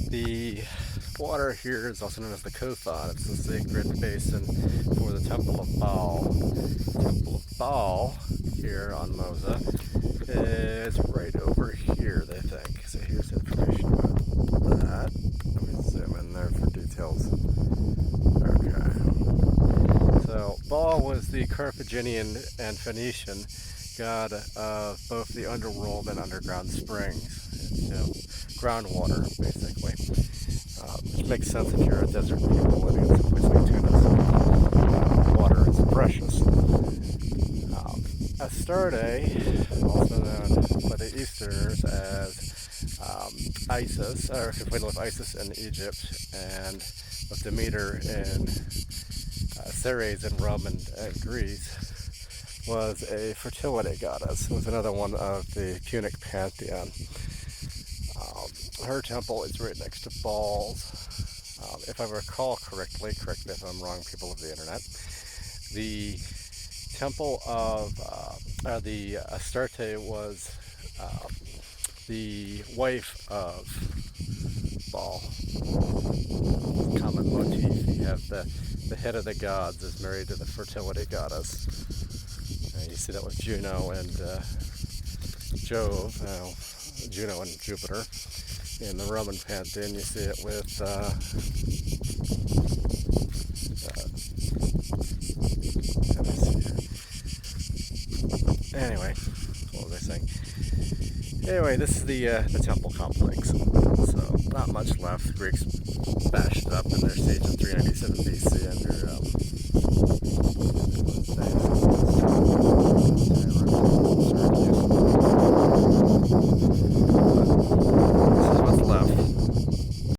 The water here is also known as the Kothon. It's the sacred basin for the Temple of Baal. The Temple of Baal here on Mozia is right over here, they think. So here's information about that. Let me zoom in there for details. Okay. So Baal was the Carthaginian and Phoenician god of both the underworld and underground springs. Groundwater, basically. Which makes sense if you're a desert people living in some place like Tunis. Water is precious. Astarte, also known by the Easterners as Isis, or conflated with Isis in Egypt, and with Demeter in Ceres in Rome and Greece, was a fertility goddess. It was another one of the Punic pantheon. Her temple is right next to Baal's. If I recall correctly, correct me if I'm wrong, people of the internet, the temple of the Astarte was the wife of Baal. Common motif. You have the head of the gods is married to the fertility goddess. You see that with Juno and Jove, Juno and Jupiter. In the Roman pantheon, you see it with let me see here. Anyway, what was I saying? Anyway, this is the temple complex. So not much left. The Greeks bashed it up in their siege in 397 BC under